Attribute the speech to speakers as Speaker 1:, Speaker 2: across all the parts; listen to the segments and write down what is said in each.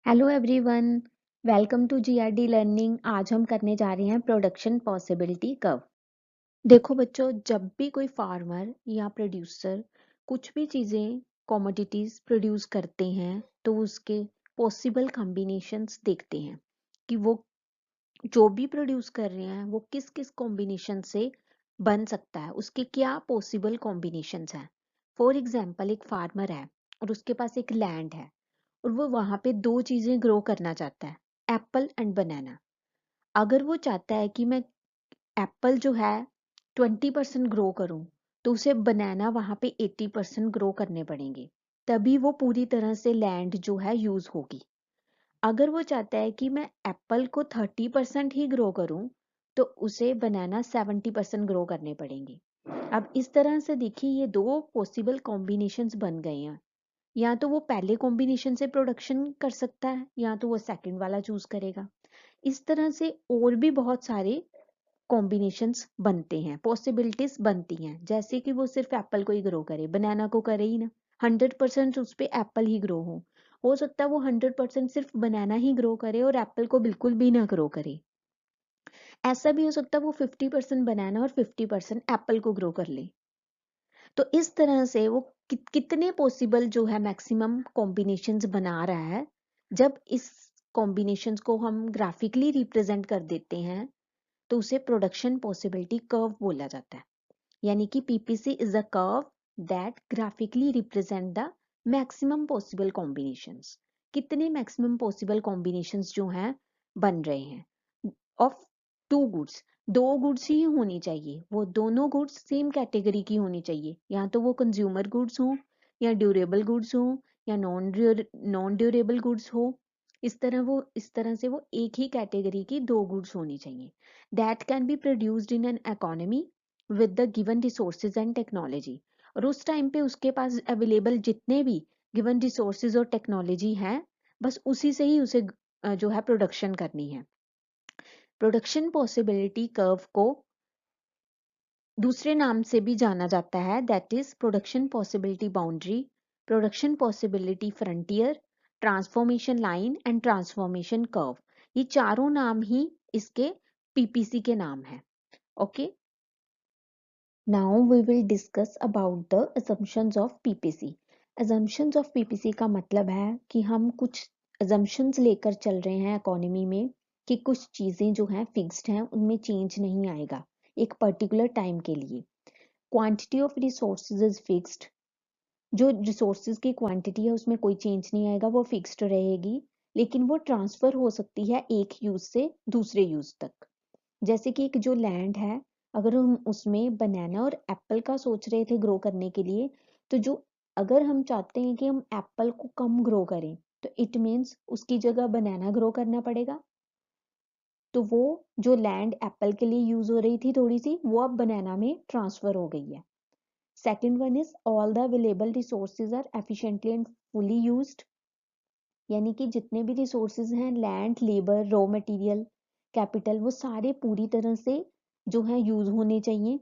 Speaker 1: Hello everyone, welcome to GRD learning. आज हम करने जा रहे हैं प्रोडक्शन पॉसिबिलिटी कर्व। देखो बच्चों, जब भी कोई फार्मर या प्रोड्यूसर कुछ भी चीज़ें कमोडिटीज प्रोड्यूस करते हैं तो उसके पॉसिबल कॉम्बिनेशंस देखते हैं कि वो जो भी प्रोड्यूस कर रहे हैं वो किस किस कॉम्बिनेशन से बन सकता है, उसके क्या पॉसिबल कॉम्बिनेशंस हैं। फॉर एग्जाम्पल, एक फार्मर है और उसके पास एक लैंड है और वो वहां पे दो चीजें ग्रो करना चाहता है, एप्पल एंड बनाना। अगर वो चाहता है कि मैं एप्पल जो है 20% ग्रो करूं तो उसे बनाना वहां पे 80% ग्रो करने पड़ेंगे, तभी वो पूरी तरह से लैंड जो है यूज होगी। अगर वो चाहता है कि मैं एप्पल को 30% ही ग्रो करूं तो उसे बनाना 70% ग्रो करने पड़ेंगे। अब इस तरह से देखिए, ये दो पॉसिबल कॉम्बिनेशंस बन गए हैं। या तो वो पहले कॉम्बिनेशन से प्रोडक्शन कर सकता है या तो वो सेकंड वाला चूज करेगा। इस तरह से और भी बहुत सारे कॉम्बिनेशंस बनते हैं, पॉसिबिलिटीज बनती हैं। जैसे कि वो सिर्फ एप्पल को ही ग्रो करे, बनाना को करे ही ना। 100% उस पे एप्पल ही ग्रो हो सकता है वो 100% सिर्फ बनाना ही ग्रो करे और एप्पल को बिल्कुल भी ना ग्रो करे। ऐसा भी हो सकता है वो 50% बनाना और 50% एप्पल को ग्रो कर ले। तो इस तरह से वो कितने पॉसिबल जो है मैक्सिमम कॉम्बिनेशंस बना रहा है। जब इस कॉम्बिनेशंस को हम ग्राफिकली रिप्रेजेंट कर देते हैं तो उसे प्रोडक्शन पॉसिबिलिटी कर्व बोला जाता है। यानी कि PPC is a curve that graphically represent the maximum possible combinations. कितने मैक्सिमम पॉसिबल कॉम्बिनेशंस जो हैं बन रहे हैं ऑफ टू गुड्स। दो गुड्स ही होनी चाहिए, वो दोनों गुड्स सेम कैटेगरी की होनी चाहिए। या तो वो कंज्यूमर गुड्स हो या ड्यूरेबल गुड्स हो या नॉन ड्यूरेबल गुड्स हो। इस तरह से वो एक ही कैटेगरी की दो गुड्स होनी चाहिए that can be produced in an economy with the given resources and technology. और उस टाइम पे उसके पास अवेलेबल जितने भी गिवन रिसोर्सेज और टेक्नोलॉजी हैं, बस उसी से ही उसे जो है प्रोडक्शन करनी है। प्रोडक्शन पॉसिबिलिटी कर्व को दूसरे नाम से भी जाना जाता है, that is production possibility boundary, production possibility frontier, transformation line and transformation curve. ये चारों नाम ही इसके पीपीसी के नाम है। Okay, now we will discuss about the assumptions of PPC. assumptions of PPC का मतलब है कि हम कुछ assumptions लेकर चल रहे हैं इकोनॉमी में कि कुछ चीजें जो हैं फिक्स्ड हैं, उनमें चेंज नहीं आएगा एक पर्टिकुलर टाइम के लिए। Quantity of resources is fixed. जो रिसोर्सेज की क्वांटिटी है उसमें कोई चेंज नहीं आएगा, वो फिक्स्ड रहेगी। लेकिन वो ट्रांसफर हो सकती है एक यूज से दूसरे यूज तक। जैसे कि एक जो लैंड है, अगर हम उसमें बनाना और एप्पल का सोच रहे थे ग्रो करने के लिए, तो जो अगर हम चाहते हैं कि हम एप्पल को कम ग्रो करें तो इट मीन्स उसकी जगह बनाना ग्रो करना पड़ेगा। तो वो जो लैंड एप्पल के लिए यूज हो रही थी थोड़ी सी, वो अब बनाना में ट्रांसफर हो गई है। Second one is all the available resources are efficiently and fully used. यानी कि जितने भी रिसोर्सेज हैं, land, labour, raw material, capital, वो सारे पूरी तरह से जो है यूज होने चाहिए।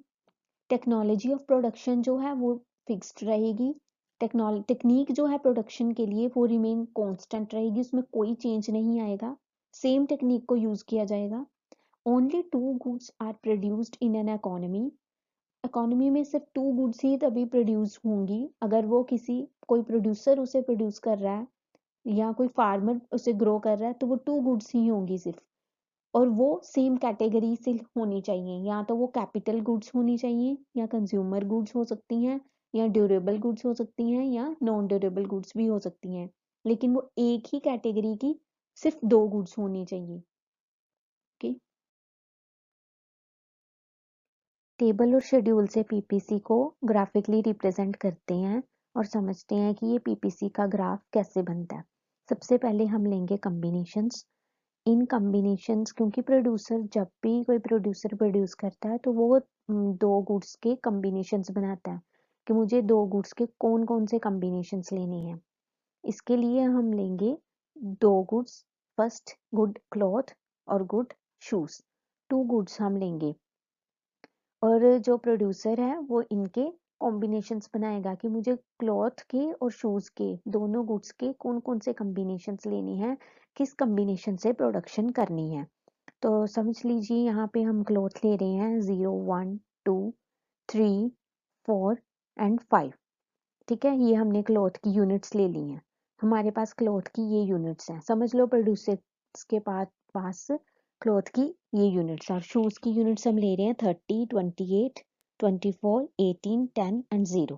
Speaker 1: टेक्नोलॉजी ऑफ प्रोडक्शन जो है वो फिक्स्ड रहेगी। टेक्निक जो है प्रोडक्शन के लिए वो रिमेन कांस्टेंट रहेगी, उसमें कोई चेंज नहीं आएगा, सेम टेक्निक को यूज किया जाएगा। Only two goods are produced in an economy. Economy में सिर्फ टू गुड्स ही तभी प्रोड्यूस होंगी अगर वो किसी कोई प्रोड्यूसर उसे प्रोड्यूस कर रहा है या कोई फार्मर उसे ग्रो कर रहा है, तो वो टू गुड्स ही होंगी सिर्फ। और वो सेम कैटेगरी से होनी चाहिए, या तो वो कैपिटल गुड्स होनी चाहिए या कंज्यूमर गुड्स हो सकती हैं या ड्यूरेबल गुड्स हो सकती हैं या नॉन ड्यूरेबल गुड्स भी हो सकती हैं। लेकिन वो एक ही कैटेगरी की सिर्फ दो गुड्स होनी चाहिए। ओके, टेबल और शेड्यूल से पीपीसी को ग्राफिकली रिप्रेजेंट करते हैं और समझते हैं कि ये पीपीसी का ग्राफ कैसे बनता है। सबसे पहले हम लेंगे कॉम्बिनेशंस। इन कॉम्बिनेशंस, क्योंकि प्रोड्यूसर जब भी कोई प्रोड्यूसर प्रोड्यूस करता है तो वो दो गुड्स के कॉम्बिनेशंस बनाता है कि मुझे दो गुड्स के कौन कौन से कॉम्बिनेशंस लेने हैं। इसके लिए हम लेंगे दो गुड्स, फर्स्ट गुड क्लॉथ और गुड शूज। टू गुड्स हम लेंगे और जो प्रोड्यूसर है वो इनके कॉम्बिनेशंस बनाएगा कि मुझे क्लॉथ के और शूज़ के दोनों गुड्स के कौन कौन से कॉम्बिनेशंस लेने हैं, किस कॉम्बिनेशन से प्रोडक्शन करनी है। तो समझ लीजिए यहाँ पे हम क्लॉथ ले रहे हैं 0 1 2 3 4 एंड 5। ठीक है, ये हमने क्लॉथ की यूनिट्स ले ली हैं। हमारे पास क्लॉथ की ये यूनिट्स हैं, समझ लो प्रोड्यूसर्स के पास क्लॉथ की ये यूनिट्स हैं। और शूज़ की यूनिट्स हम ले रहे हैं 30 28 24 18 10 एंड 0।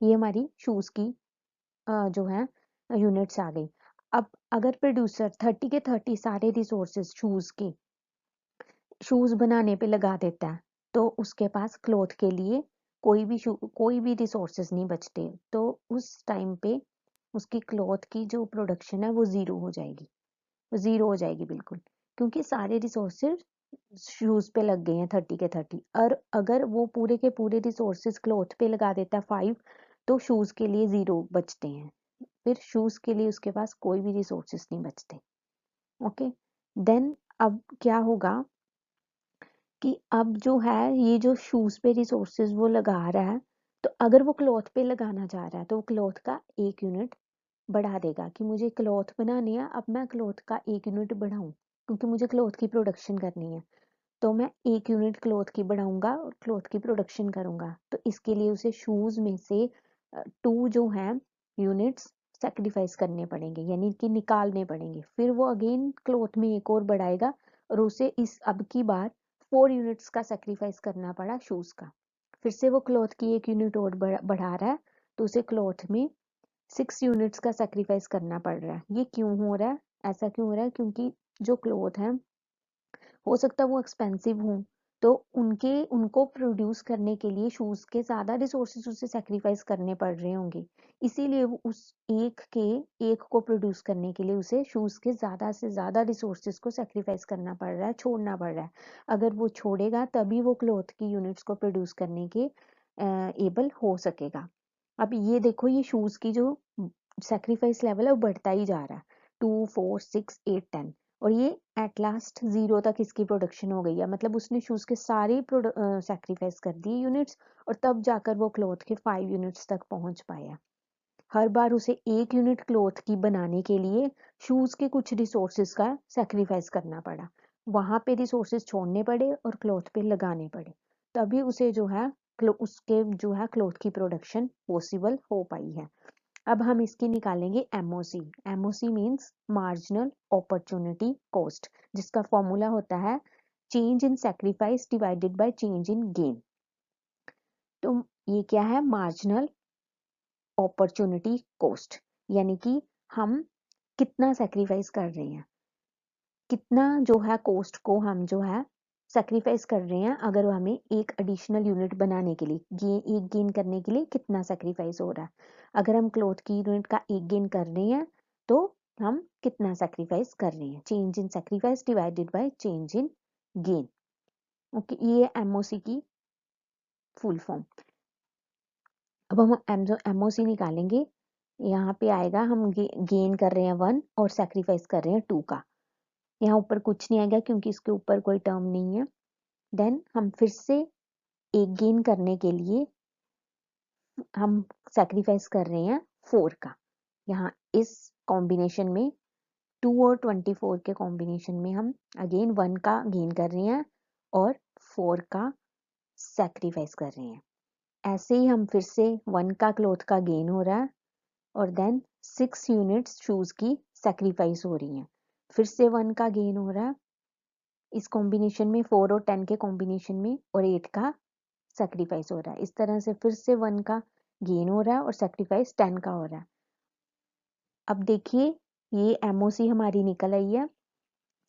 Speaker 1: ये हमारी शूज़ की जो है यूनिट्स आ गई। अब अगर प्रोड्यूसर 30 के 30 सारे रिसोर्सेज शूज़ बनाने पे लगा देता है तो उसके पास क्लॉथ के लिए कोई भी रिसोर्सेज नहीं बचते। तो उस टाइम पे उसकी क्लॉथ की जो प्रोडक्शन है वो ज़ीरो हो जाएगी बिल्कुल, क्योंकि सारे रिसोर्सेज शूज़ पे लग गए हैं 30 के 30। और अगर वो पूरे के पूरे रिसोर्सेज क्लॉथ पे लगा देता है 5, तो शूज़ के लिए 0 बचते हैं। फिर शूज़ के लिए उसके पास कोई भी रिसोर्सेज नहीं बचते। ओके, देन अब क्या होगा कि अब जो है ये जो शूज़ पे रिसोर्सेज वो लगा रहा है, तो अगर वो क्लॉथ पे लगाना चाह रहा है तो वो क्लॉथ का 1 यूनिट बढ़ा देगा कि मुझे क्लॉथ बनानी है, अब मैं क्लॉथ का 1 यूनिट बढ़ाऊं क्योंकि मुझे क्लॉथ की प्रोडक्शन करनी है। तो मैं 1 यूनिट क्लॉथ की बढ़ाऊंगा और क्लॉथ की प्रोडक्शन करूंगा। तो इसके लिए उसे शूज़ में से 2 जो हैं यूनिट्स सेक्रीफाइस करने पड़ेंगे, यानी कि निकालने पड़ेंगे। फिर वो अगेन क्लॉथ में एक और बढ़ाएगा और उसे इस अब की बार 4 यूनिट्स का सेक्रीफाइस करना पड़ा शूज़ का। फिर से वो क्लॉथ की 1 यूनिट और बढ़ा रहा है, तो उसे क्लॉथ में 6 यूनिट्स का सेक्रीफाइस करना पड़ रहा है। ये क्यों हो रहा है? ऐसा क्यों हो रहा है? क्योंकि जो क्लॉथ है हो सकता है वो एक्सपेंसिव हों, तो उनको प्रोड्यूस करने के लिए शूज़ के ज़्यादा रिसोर्सेज उसे सेक्रीफाइस करने पड़ रहे होंगे। इसीलिए वो उस एक को प्रोड्यूस करने के लिए उसे शूज़ के ज़्यादा से ज़्यादा रिसोर्सेज को सेक्रीफाइस करना पड़ रहा है, छोड़ना पड़ रहा है। अगर वो छोड़ेगा तभी वो क्लॉथ की यूनिट्स को प्रोड्यूस करने के एबल हो सकेगा। अब ये देखो, ये शूज़ की जो सेक्रीफाइस लेवल है वो बढ़ता ही जा रहा है, 2 4 6 8 10। और ये एट लास्ट 0 तक इसकी प्रोडक्शन हो गई है, मतलब उसने शूज के सारे सेक्रीफाइस कर दिए यूनिट्स, और तब जाकर वो क्लॉथ के 5 यूनिट्स तक पहुंच पाया। हर बार उसे 1 यूनिट क्लॉथ की बनाने के लिए शूज के कुछ रिसोर्सेज का सेक्रीफाइस करना पड़ा, वहां पे रिसोर्सेज छोड़ने पड़े और क्लॉथ पे लगाने पड़े, तभी उसे जो है उसके जो है क्लॉथ की प्रोडक्शन पॉसिबल हो पाई है। अब हम इसकी निकालेंगे MOC. MOC means marginal opportunity cost, जिसका फॉर्मूला होता है change in sacrifice divided by change in gain. तो ये क्या है? मार्जिनल अपॉर्चुनिटी कॉस्ट, यानी कि हम कितना सैक्रिफाइस कर रहे हैं, कितना जो है कॉस्ट को हम जो है सैक्रिफाइस कर रहे हैं। अगर हमें एक एडिशनल यूनिट बनाने के लिए एक गेन करने के लिए कितना सैक्रिफाइस हो रहा है। अगर हम क्लॉथ की यूनिट का एक गेन कर रहे हैं तो हम कितना सैक्रिफाइस कर रहे हैं, change in sacrifice divided by change in gain. Okay, ये एमओसी की फुल फॉर्म। अब हम एमओसी निकालेंगे। यहाँ पे आएगा हम गेन कर रहे हैं 1 और सैक्रिफाइस कर रहे हैं 2 का। यहाँ ऊपर कुछ नहीं आएगा क्योंकि इसके ऊपर कोई टर्म नहीं है। देन हम फिर से एक गेन करने के लिए हम सैक्रिफाइस कर रहे हैं 4 का। यहाँ इस कॉम्बिनेशन में 2 और 24 के कॉम्बिनेशन में हम अगेन 1 का गेन कर रहे हैं और 4 का सैक्रिफाइस कर रहे हैं। ऐसे ही हम फिर से 1 का क्लॉथ का गेन हो रहा है और देन 6 यूनिट्स शूज की सैक्रिफाइस हो रही हैं। फिर से 1 का गेन हो रहा है इस कॉम्बिनेशन में, 4 और 10 के कॉम्बिनेशन में, और 8 का सैक्रिफाइस हो रहा है। इस तरह से फिर से 1 का गेन हो रहा है और सैक्रिफाइस 10 का हो रहा है। अब देखिए ये एमओसी हमारी निकल आई है।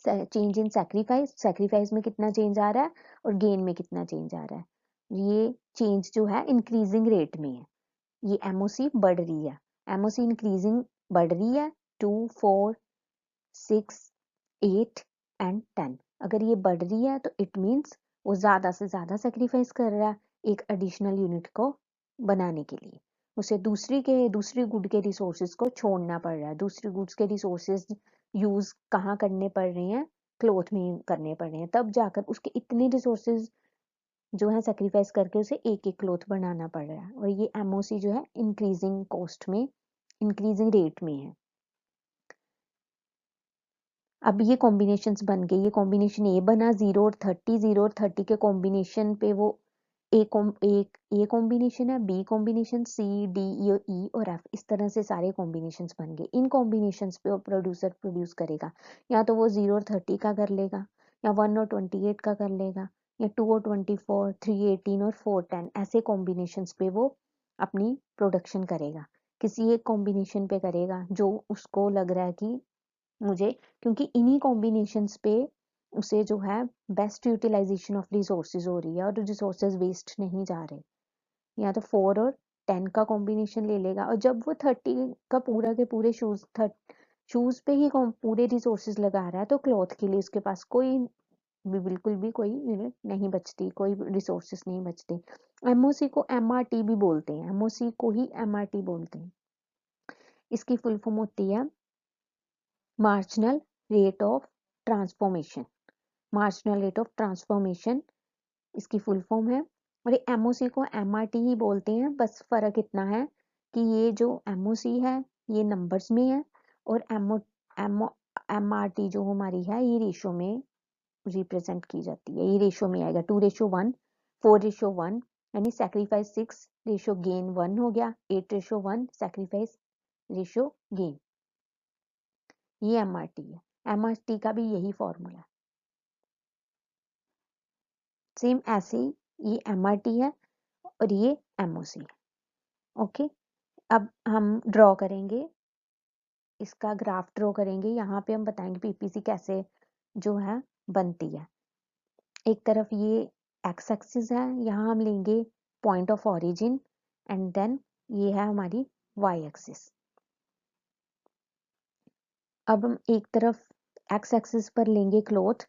Speaker 1: चेंज इन सैक्रिफाइस, सैक्रिफाइस में कितना चेंज आ रहा है और गेन में कितना चेंज आ रहा है। ये चेंज जो है इंक्रीजिंग रेट में है, ये एमओसी बढ़ रही है। एमओसी इंक्रीजिंग बढ़ रही है 2 4 6 8 एंड 10। अगर ये बढ़ रही है तो इट मीन्स वो ज्यादा से ज्यादा सेक्रीफाइस कर रहा है एक एडिशनल यूनिट को बनाने के लिए। उसे दूसरी गुड के रिसोर्सेज को छोड़ना पड़ रहा है। दूसरी गुड्स के रिसोर्सेज यूज कहाँ करने पड़ रहे हैं? क्लॉथ में करने पड़ रहे हैं, तब जाकर उसके इतने रिसोर्सेज जो है सेक्रीफाइस करके उसे एक एक क्लॉथ बनाना पड़ रहा है, और ये एमओसी जो है इंक्रीजिंग कॉस्ट में, इंक्रीजिंग रेट में है। अब ये कॉम्बिनेशंस बन गए, ये कॉम्बिनेशन ए बना 0 और 30, 0 और 30 के कॉम्बिनेशन पे वो एक ए कॉम्बिनेशन है, B combination, C D E और एफ, इस तरह से सारे कॉम्बिनेशंस बन गए। इन कॉम्बिनेशंस पे वो प्रोड्यूसर प्रोड्यूस करेगा, या तो वो 0 और 30 का कर लेगा, या 1 और 28 का कर लेगा, या 2 और 24, 3, 18 और 4, 10, ऐसे कॉम्बिनेशंस पे वो अपनी प्रोडक्शन करेगा। किसी एक कॉम्बिनेशन पे करेगा जो उसको लग रहा है कि मुझे, क्योंकि इन्हीं कॉम्बिनेशंस पे उसे जो है बेस्ट यूटिलाइजेशन ऑफ रिसोर्सेज हो रही है और रिसोर्सेज वेस्ट नहीं जा रहे। या तो 4 और 10 का कॉम्बिनेशन ले लेगा, और जब वो 30 का पूरा के पूरे शूज पे ही पूरे रिसोर्सेज लगा रहा है, तो क्लॉथ के लिए उसके पास कोई भी, बिल्कुल भी कोई यूनिट नहीं बचती, कोई रिसोर्सेज नहीं बचते। एमओसी को एमआरटी भी बोलते हैं, एमओसी को ही एमआरटी बोलते हैं। इसकी फुल फॉर्म होती है marginal rate of transformation. Marginal rate of transformation इसकी फुल फॉर्म है, और ये एमओसी को एमआरटी ही बोलते हैं। बस फर्क इतना है कि ये जो एमओसी है ये नंबर्स में है, और एमआरटी जो हमारी है ये रेशो में रिप्रेजेंट की जाती है। ये रेशो में आएगा 2:1, 4:1, यानी सेक्रीफाइस 6 रेशो गेन 1 हो गया, 8:1 सेक्रीफाइस रेशो गेन। ये एमआरटी है। एमआरटी का भी यही फॉर्मूला है, सेम ऐसे ही ये एमआरटी है और ये एमओसी है। ओके, अब हम ड्रॉ करेंगे, इसका ग्राफ ड्रॉ करेंगे। यहाँ पे हम बताएंगे पीपीसी कैसे जो है बनती है। एक तरफ ये एक्स एक्सिस है, यहाँ हम लेंगे point of origin, and then ये है हमारी वाई एक्सिस। अब हम एक तरफ एक्स एक्सिस पर लेंगे क्लॉथ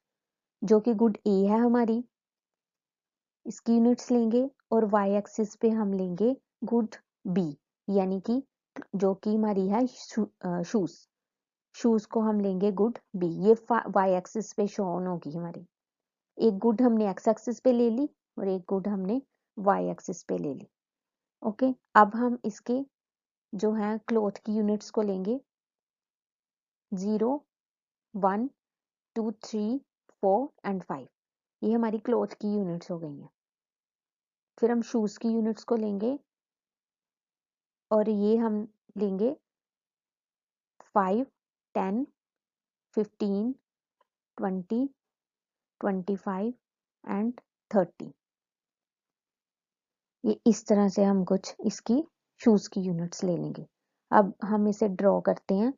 Speaker 1: जो कि गुड ए है हमारी, इसकी यूनिट्स लेंगे, और वाई एक्सिस पे हम लेंगे गुड बी, यानी कि जो कि हमारी है शूज, शूज को हम लेंगे गुड बी। ये वाई एक्सिस पे शोन होगी हमारी। एक गुड हमने एक्स एक्सिस पे ले ली और एक गुड हमने वाई एक्सिस पे ले ली। ओके, अब हम इसके जो है क्लॉथ की यूनिट्स को लेंगे 0, 1, 2, 3, 4 एंड 5। ये हमारी क्लॉथ की यूनिट्स हो गई हैं। फिर हम शूज की यूनिट्स को लेंगे, और ये हम लेंगे 5, 10, 15, 20, 25 एंड 30। ये इस तरह से हम कुछ इसकी शूज की यूनिट्स ले लेंगे। अब हम इसे ड्रॉ करते हैं।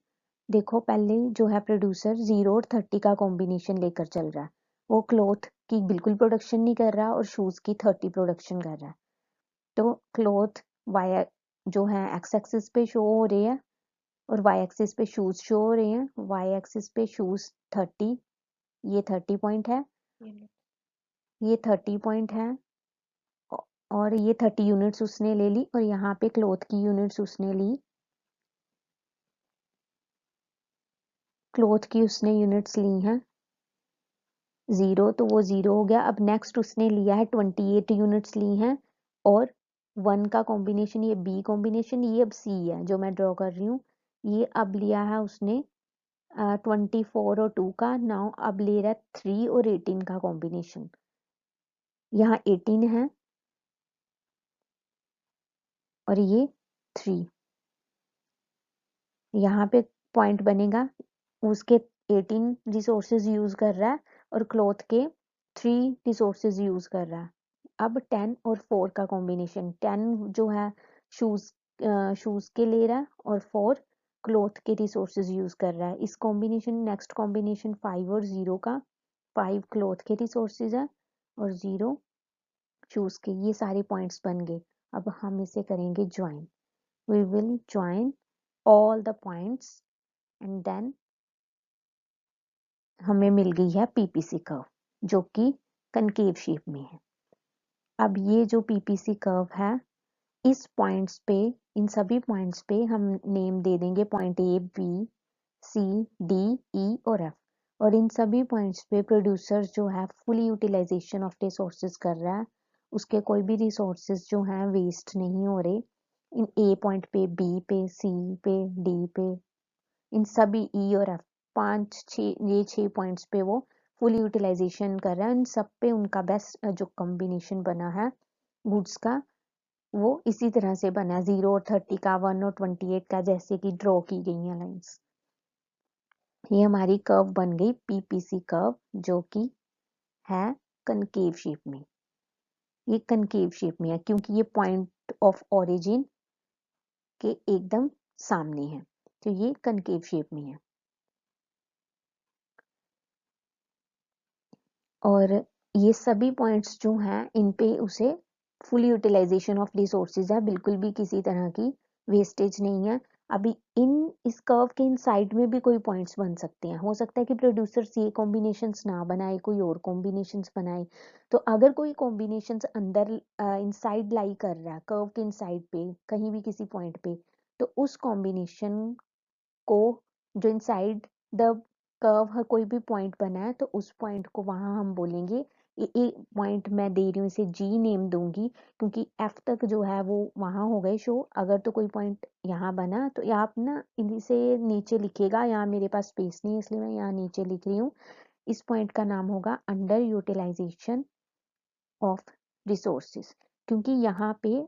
Speaker 1: देखो, पहले जो है प्रोड्यूसर 0 और 30 का कॉम्बिनेशन लेकर चल रहा है, वो क्लॉथ की बिल्कुल प्रोडक्शन नहीं कर रहा और शूज की 30 प्रोडक्शन कर रहा है। तो क्लॉथ वाई जो है एक्स एक्सिस पे शो हो रही है, और वाई एक्सिस पे शूज शो हो रहे हैं। वाई एक्सिस पे शूज 30, ये 30 पॉइंट है, ये 30 पॉइंट है, और ये 30 यूनिट्स उसने ले ली, और यहाँ पे क्लॉथ की यूनिट्स उसने ली, क्लॉथ की उसने यूनिट्स ली हैं 0, तो वो 0 हो गया। अब नेक्स्ट उसने लिया है 28 यूनिट्स ली हैं, और 1 का कॉम्बिनेशन, ये बी कॉम्बिनेशन, ये अब सी है जो मैं ड्रॉ कर रही हूँ। ये अब लिया है उसने 24 और 2 का। नाउ अब ले रहा है 3 और 18 का कॉम्बिनेशन। यहाँ 18 है और ये 3, यहाँ पे पॉइंट बनेगा। उसके 18 रिसोर्सेज यूज कर रहा है और क्लॉथ के 3 रिसोर्सेज यूज कर रहा है। अब 10 और 4 का कॉम्बिनेशन, 10 जो है शूज शूज के ले रहा है, और 4 क्लॉथ के रिसोर्सेज यूज कर रहा है। इस कॉम्बिनेशन, नेक्स्ट कॉम्बिनेशन 5 और 0 का, 5 क्लॉथ के रिसोर्सेज है और 0 शूज के। ये सारे पॉइंट्स बन गए। अब हम इसे करेंगे join. We will join all the points, and then हमें मिल गई है पीपीसी कर्व जो कि कनकेव शेप में है। अब ये जो पीपीसी कर्व है, इस पॉइंट्स पे, इन सभी पॉइंट्स पे हम नेम दे देंगे point A, B, C, D, E और एफ। और इन सभी पॉइंट्स पे प्रोड्यूसर जो है फुल यूटिलाइजेशन ऑफ रिसोर्सेज कर रहा है, उसके कोई भी रिसोर्सेज जो हैं वेस्ट नहीं हो रहे। इन ए पॉइंट पे, बी पे, सी पे, डी पे, इन सभी ई और एफ, 6 पॉइंट्स पे वो फुल यूटिलाइजेशन कर रहा है। इन सब पे उनका बेस्ट जो कॉम्बिनेशन बना है गुड्स का वो इसी तरह से बना है, 0 और 30 का, 1 और 28 का, जैसे कि ड्रॉ की गई है लाइंस। ये हमारी कर्व बन गई पीपीसी कर्व, जो कि है कनकेव शेप में। ये कनकेव शेप में है क्योंकि ये पॉइंट ऑफ ओरिजिन के एकदम सामने है, तो ये कनकेव शेप में है। और ये सभी पॉइंट्स जो हैं इन पे उसे फुल यूटिलाइजेशन ऑफ रिसोर्सेज है, बिल्कुल भी किसी तरह की वेस्टेज नहीं है। अभी इस कर्व के इन साइड में भी कोई पॉइंट्स बन सकते हैं, हो सकता है कि प्रोड्यूसर्स ये कॉम्बिनेशंस ना बनाए, कोई और कॉम्बिनेशंस बनाए। तो अगर कोई कॉम्बिनेशंस अंदर इनसाइड लाई कर रहा है कर्व के इनसाइड पे कहीं भी किसी पॉइंट पे, तो उस कॉम्बिनेशन को जो इनसाइड द कर्व कोई भी पॉइंट बना है तो उस पॉइंट को वहां हम बोलेंगे, ये पॉइंट मैं दे रही हूँ इसे जी नेम दूंगी क्योंकि एफ तक जो है वो वहां हो गए शो। अगर तो कोई पॉइंट यहाँ बना तो ये आप ना इसे नीचे लिखिएगा, यहाँ मेरे पास स्पेस नहीं है इसलिए मैं यहाँ नीचे लिख रही हूँ। इस पॉइंट का नाम होगा अंडर यूटिलाइजेशन ऑफ रिसोर्सेज, क्योंकि यहाँ पे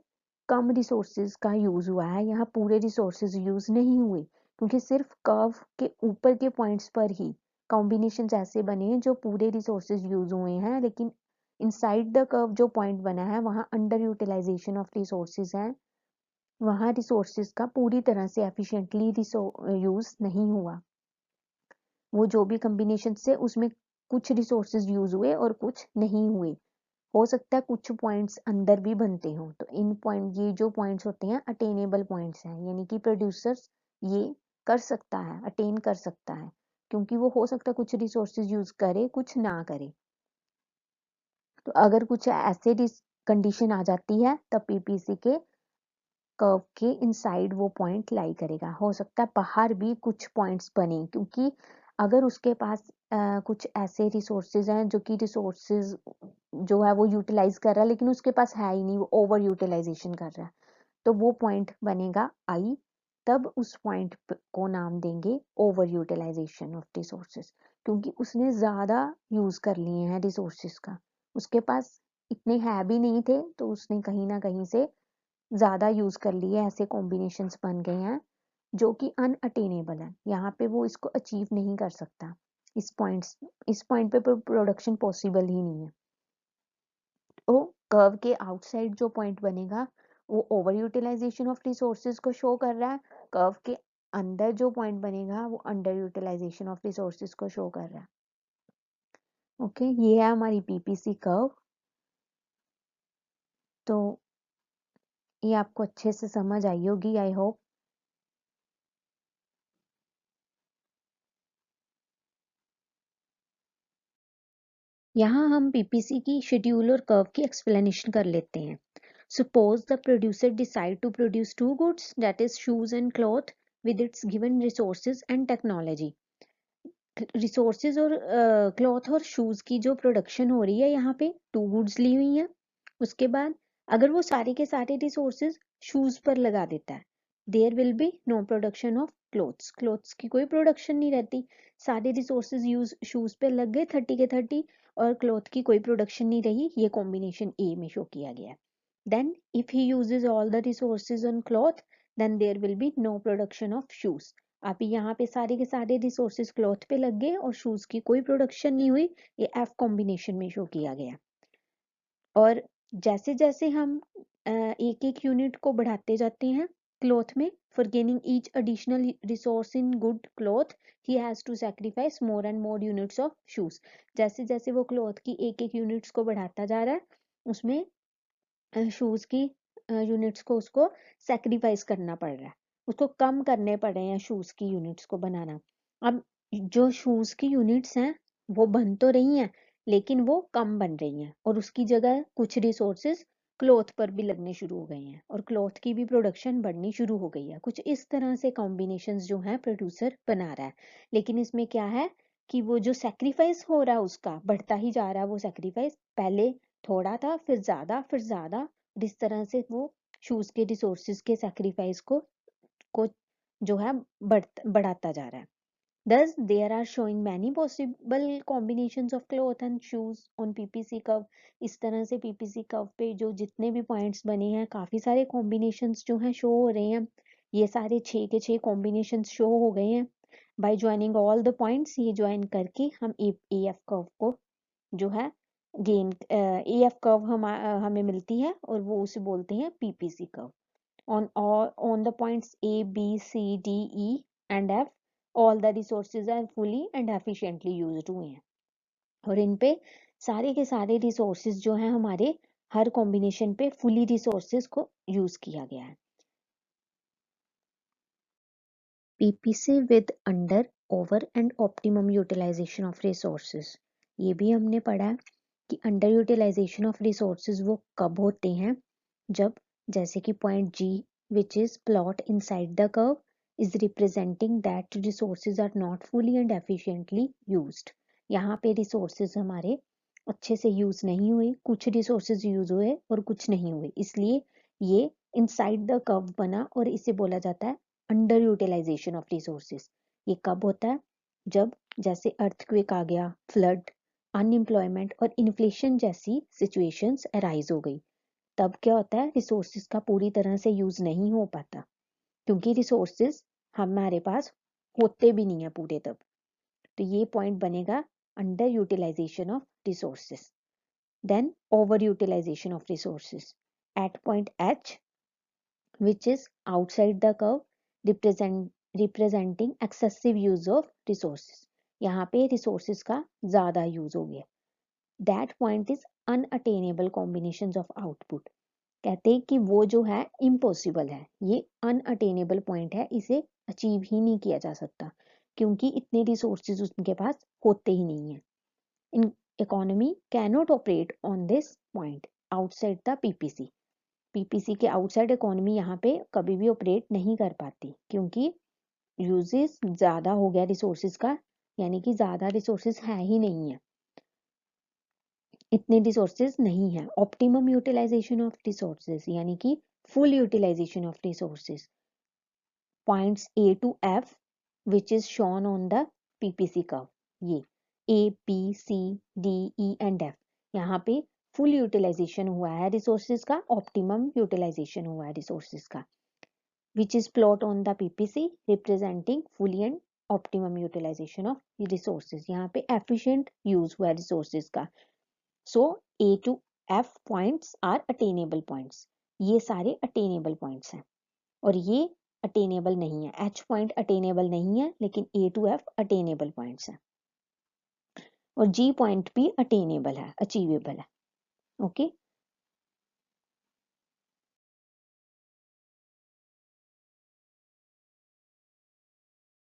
Speaker 1: कम रिसोर्सेज का यूज हुआ है, यहाँ पूरे रिसोर्सेज यूज नहीं हुए क्योंकि सिर्फ कर्व के ऊपर के पॉइंट्स पर ही कॉम्बिनेशन ऐसे बने हैं जो पूरे रिसोर्सेज यूज हुए हैं, लेकिन इनसाइड द कर्व जो पॉइंट बना है वहाँ अंडर यूटिलाइजेशन ऑफ रिसोर्सेज है, वहाँ रिसोर्सेज का पूरी तरह से एफिशिएंटली यूज नहीं हुआ। वो जो भी कॉम्बिनेशन से उसमें कुछ रिसोर्सेज यूज हुए और कुछ नहीं हुए। हो सकता है कुछ पॉइंट्स अंदर भी बनते हों, तो इन पॉइंट ये जो पॉइंट्स होते हैं अटेनेबल पॉइंट्स हैं, यानी कि प्रोड्यूसर्स ये कर सकता है, अटेन कर सकता है, क्योंकि वो हो सकता है कुछ रिसोर्सेज यूज करे कुछ ना करे। तो अगर कुछ ऐसे कंडीशन आ जाती है तब पीपीसी के कर्व के इनसाइड वो पॉइंट लाई करेगा। हो सकता है बाहर भी कुछ पॉइंट्स बने, क्योंकि अगर उसके पास कुछ ऐसे रिसोर्सेज हैं जो कि रिसोर्सेज जो है वो यूटिलाइज कर रहा है लेकिन उसके पास है ही नहीं, वो ओवर यूटिलाइजेशन कर रहा है, तो वो पॉइंट बनेगा आई। तब उस पॉइंट को नाम देंगे ओवर यूटिलाइजेशन ऑफ रिसोर्सेज, क्योंकि उसने ज्यादा यूज कर लिए हैं रिसोर्सेज का, उसके पास इतने है भी नहीं थे तो उसने कहीं ना कहीं से ज्यादा यूज कर लिए, ऐसे कॉम्बिनेशंस बन गए हैं जो कि अनअटेनेबल है, यहाँ पे वो इसको अचीव नहीं कर सकता। इस पॉइंट पे प्रोडक्शन पॉसिबल ही नहीं है। तो कर्व के आउटसाइड जो पॉइंट बनेगा वो ओवर यूटिलाइजेशन ऑफ रिसोर्सेज को शो कर रहा है, कर्व के अंदर जो पॉइंट बनेगा वो अंडर यूटिलाइजेशन ऑफ रिसोर्सेज को शो कर रहा है। ओके, ये है हमारी पीपीसी कर्व। तो ये आपको अच्छे से समझ आई होगी आई होप। यहाँ हम पीपीसी की शेड्यूल और कर्व की एक्सप्लेनेशन कर लेते हैं। Suppose the producer decide to produce two goods, that is shoes and cloth, with its given resources and technology. Resources और क्लॉथ और शूज की जो प्रोडक्शन हो रही है यहाँ पे टू गुड्स ली हुई हैं। उसके बाद अगर वो सारे के सारे रिसोर्सेज शूज पर लगा देता है, there will be no production of clothes, clothes की कोई प्रोडक्शन नहीं रहती। सारे रिसोर्सेज यूज शूज पे लग गए 30 के 30 और क्लॉथ की कोई प्रोडक्शन नहीं रही, ये कॉम्बिनेशन ए में शो किया गया है। Then if he uses all the resources on cloth, then there will be no production of shoes. अभी यहाँ पे सारे के सारे रिसोर्सेज क्लॉथ पे लग गए और शूज की कोई प्रोडक्शन नहीं हुई, ये एफ कॉम्बिनेशन में शो किया गया। और जैसे जैसे हम एक एक यूनिट को बढ़ाते जाते हैं क्लॉथ में, for gaining each additional resource in good cloth he has to sacrifice more and more units of shoes. जैसे जैसे वो क्लॉथ की एक एक यूनिट्स को बढ़ाता जा रहा है उसमें शूज की यूनिट्स को उसको सेक्रीफाइस करना पड़ रहा है, उसको कम करने पड़ रहे हैं शूज की यूनिट्स को बनाना। अब जो शूज की यूनिट्स हैं वो बन तो रही हैं लेकिन वो कम बन रही हैं और उसकी जगह कुछ रिसोर्सेज क्लॉथ पर भी लगने शुरू हो गए हैं और क्लॉथ की भी प्रोडक्शन बढ़नी शुरू हो गई है। कुछ इस तरह से कॉम्बिनेशंस जो है प्रोड्यूसर बना रहा है, लेकिन इसमें क्या है कि वो जो सेक्रीफाइस हो रहा है उसका बढ़ता ही जा रहा है। वो सेक्रीफाइस पहले थोड़ा था फिर ज़्यादा और इस तरह से वो शूज़ के रिसोर्सेज के सेक्रीफाइस को जो है बढ़ाता जा रहा है। Thus, there are showing many possible combinations of cloth and shoes on PPC curve. इस तरह से PPC curve पे जो जितने भी पॉइंट्स बने हैं काफ़ी सारे कॉम्बिनेशंस जो हैं शो हो रहे हैं। ये सारे 6 के 6 कॉम्बिनेशंस शो हो गए हैं। By joining all the points ये ज्वाइन करके हम AF कर्व को जो है गेन AF कर्व हमें मिलती है और वो उसे बोलते हैं PPC curve. On the points A, B, C, D, E and F, all the resources are fully and efficiently used हुए हैं और इन पे सारे के सारे रिसोर्सेज जो हैं हमारे हर कॉम्बिनेशन पे फुली रिसोर्सेज को यूज किया गया है। PPC with under, over and optimum utilization of resources, ये भी हमने पढ़ा है कि अंडर यूटिलाइजेशन ऑफ रिसोर्सेज वो कब होते हैं, जब जैसे कि point G which is plot inside the curve is representing that resources are not fully and efficiently used। यहाँ पे रिसोर्सेज हमारे अच्छे से यूज नहीं हुए, कुछ रिसोर्सेज यूज हुए और कुछ नहीं हुए, इसलिए ये इनसाइड द कर्व बना और इसे बोला जाता है अंडर यूटिलाइजेशन ऑफ रिसोर्सेज। ये कब होता है, जब जैसे अर्थक्वेक आ गया, फ्लड, अनएम्प्लॉयमेंट और इन्फ्लेशन जैसी सिचुएशंस अराइज हो गई, तब क्या होता है रिसोर्सेज का पूरी तरह से यूज नहीं हो पाता क्योंकि रिसोर्सेज हमारे पास होते भी नहीं है पूरे तब। तो ये पॉइंट बनेगा under utilisation of resources. Then over utilisation of resources at point H which is outside the curve representing excessive use of resources। यहाँ पे resources का ज़्यादा यूज हो गया। That point is unattainable combinations of output। कहते हैं कि वो जो है इम्पॉसिबल है, ये अनअटेनेबल पॉइंट है, इसे अचीव ही नहीं किया जा सकता क्योंकि इतने रिसोर्सेज उनके पास होते ही नहीं है। In economy cannot operate on this point outside the PPC के आउटसाइड इकोनॉमी यहाँ पे कभी भी ऑपरेट नहीं कर पाती क्योंकि यूजेस ज़्यादा हो गया रिसोर्सेज का, यानी कि ज़्यादा रिसोर्सेज है ही नहीं है, इतने रिसोर्सेज नहीं है। ऑप्टिमम यूटिलाइजेशन ऑफ रिसोर्सेज यानी कि full utilisation of resources points A to F which is shown on the PPC curve, ये A, B, C, D, E and F, यहाँ पे फुल यूटिलाइजेशन हुआ है रिसोर्सेज का, ऑप्टिमम यूटिलाइजेशन हुआ है रिसोर्सेज का, which is plot on the PPC representing full and optimum utilization of resources। यहाँ पे efficient use हुआ है resources का। So A to F points are attainable points। ये सारे attainable points हैं और ये attainable नहीं है, H point attainable नहीं है लेकिन A to F attainable points हैं और G point भी attainable है, achievable है। ओके